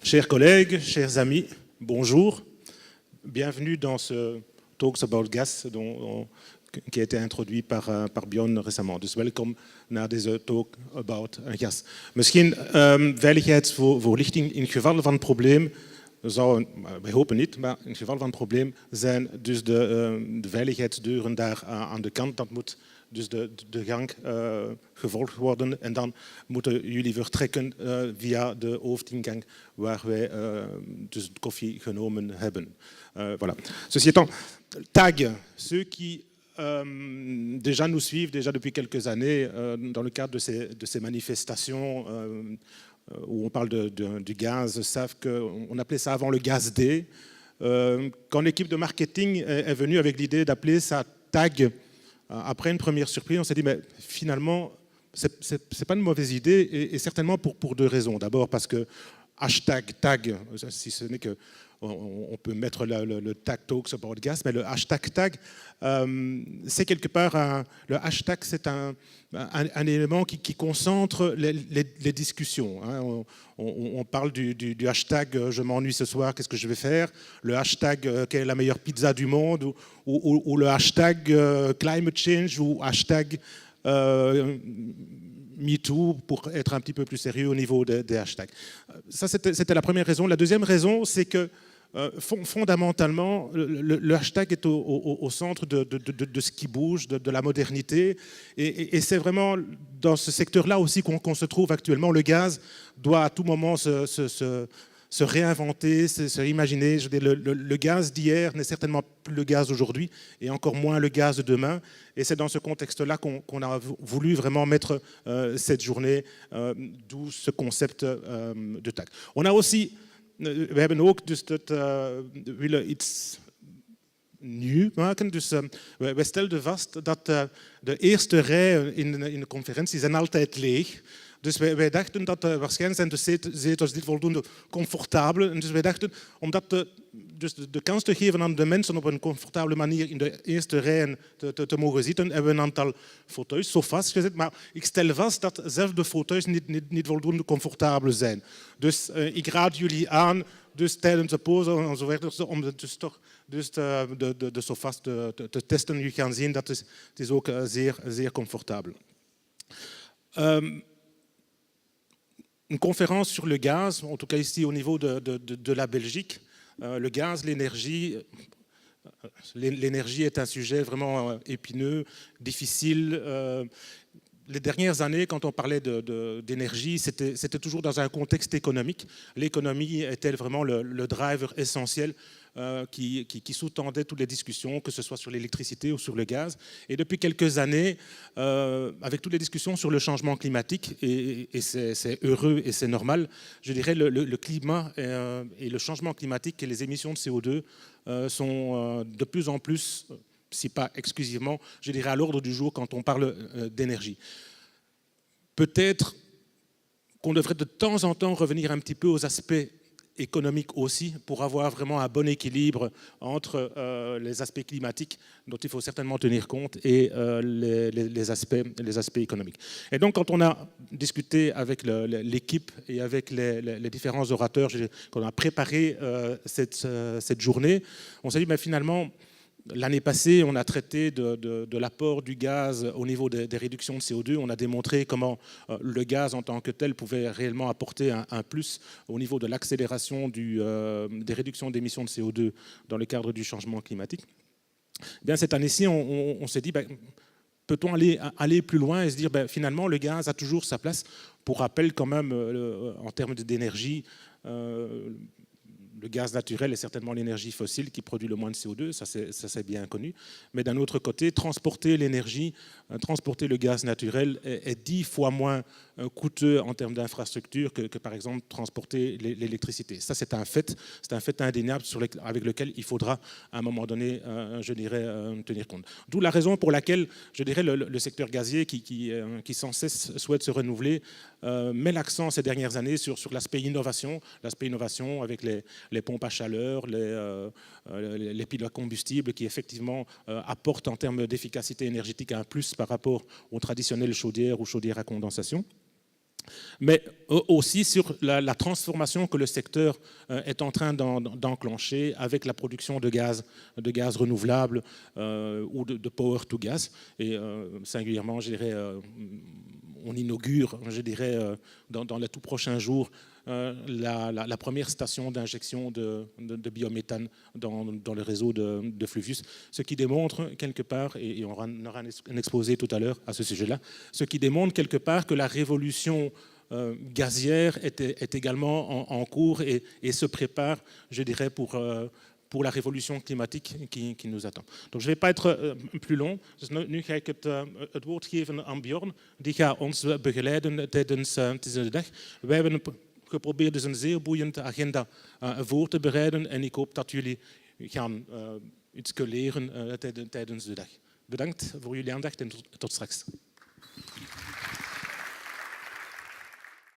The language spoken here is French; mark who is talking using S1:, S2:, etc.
S1: Chers collègues, chers amis, bonjour. Bienvenue dans ce Talks About Gas qui a été introduit par Bjorn récemment. Dus welkom naar deze talk about gas. Misschien veiligheidsvoorlichting in geval van een probleem. Wij hopen niet, maar in geval van een probleem zijn dus de veiligheidsdeuren daar aan de kant. Dat moet dus de gang gevolgd worden en dan moeten jullie vertrekken via de hoofdingang waar wij dus de koffie genomen hebben. Voilà. Ceci étant, TAG, ceux qui déjà nous suivent déjà depuis quelques années dans le cadre de ces manifestations où on parle du gaz, savent qu'on appelait ça avant le gaz D. Quand l'équipe de marketing est venue avec l'idée d'appeler ça TAG, après une première surprise, on s'est dit, mais finalement, c'est pas une mauvaise idée, et certainement pour deux raisons. D'abord parce que hashtag tag, si ce n'est que on peut mettre le tag Talks About Gas, mais le hashtag tag, c'est quelque part, le hashtag, c'est un élément qui concentre les discussions. Hein. On parle du hashtag je m'ennuie ce soir, qu'est-ce que je vais faire, le hashtag quelle est la meilleure pizza du monde, ou le hashtag climate change, ou hashtag MeToo, pour être un petit peu plus sérieux au niveau des hashtags. Ça, c'était la première raison. La deuxième raison, c'est que fondamentalement, le hashtag est au centre de ce qui bouge, de la modernité. Et c'est vraiment dans ce secteur-là aussi qu'on se trouve actuellement. Le gaz doit à tout moment se réinventer, se réimaginer. Je veux dire, le gaz d'hier n'est certainement plus le gaz d'aujourd'hui et encore moins le gaz de demain. Et c'est dans ce contexte-là qu'on a voulu vraiment mettre cette journée, d'où ce concept de tag. On a aussi, we hebben ook dus dat willen iets nieuw maken. Dus wij stelden vast dat de eerste rij in de conferentie zijn altijd leeg. Dus wij dachten dat waarschijnlijk zijn de zetels niet voldoende comfortabel. En dus wij dachten, om dat dus de kans te geven aan de mensen op een comfortabele manier in de eerste rijen te mogen zitten, hebben we een aantal fauteuils, sofa's gezet. Maar ik stel vast dat zelfs de fauteuils niet voldoende comfortabel zijn. Dus ik raad jullie aan, dus tijdens de pauze en zo verder, om dus toch dus de sofa's te testen. Jullie gaan zien dat het is ook zeer comfortabel. Une conférence sur le gaz, en tout cas ici au niveau de la Belgique. Le gaz, l'énergie est un sujet vraiment épineux, difficile. Les dernières années, quand on parlait d'énergie, c'était toujours dans un contexte économique. L'économie était vraiment le driver essentiel qui sous-tendait toutes les discussions, que ce soit sur l'électricité ou sur le gaz. Et depuis quelques années, avec toutes les discussions sur le changement climatique, et c'est heureux et c'est normal, je dirais le climat et le changement climatique et les émissions de CO2 sont de plus en plus, si pas exclusivement, je dirais à l'ordre du jour quand on parle d'énergie. Peut-être qu'on devrait de temps en temps revenir un petit peu aux aspects économiques aussi, pour avoir vraiment un bon équilibre entre les aspects climatiques dont il faut certainement tenir compte et les aspects économiques. Et donc quand on a discuté avec l'équipe et avec les différents orateurs, quand on a préparé cette journée, on s'est dit mais finalement, l'année passée, on a traité de l'apport du gaz au niveau des réductions de CO2. On a démontré comment le gaz en tant que tel pouvait réellement apporter un plus au niveau de l'accélération des réductions d'émissions de CO2 dans le cadre du changement climatique. Bien, cette année-ci, on s'est dit, peut-on aller plus loin et se dire, finalement, le gaz a toujours sa place. Pour rappel, quand même, en termes d'énergie, le gaz naturel est certainement l'énergie fossile qui produit le moins de CO2, ça c'est bien connu. Mais d'un autre côté, transporter l'énergie, transporter le gaz naturel est 10 fois moins coûteux en termes d'infrastructure que par exemple transporter l'électricité. Ça c'est un fait indéniable avec lequel il faudra à un moment donné, je dirais, tenir compte. D'où la raison pour laquelle, je dirais, le secteur gazier qui sans cesse souhaite se renouveler, met l'accent ces dernières années sur l'aspect innovation avec les pompes à chaleur, les piles à combustible qui effectivement apportent en termes d'efficacité énergétique un plus par rapport aux traditionnelles chaudières ou chaudières à condensation. mais aussi sur la transformation que le secteur est en train d'enclencher avec la production de gaz renouvelables ou de power to gas. Et singulièrement, je dirais, on inaugure, je dirais, dans les tout prochains jours, la première station d'injection de biométhane dans le réseau de Fluvius, ce qui démontre quelque part, et on aura un exposé tout à l'heure à ce sujet-là, ce qui démontre quelque part que la révolution gazière est également en cours et se prépare, je dirais, pour la révolution climatique qui nous attend. Donc je ne vais pas être plus long. Dus nu ga ik het woord geven aan Bjorn. Die gaat ons begeleiden tijdens de dag. Wij hebben geprobeerd dus een zeer boeiende agenda voor te bereiden en ik hoop dat jullie gaan iets leren tijdens de dag. Bedankt voor jullie aandacht en tot straks.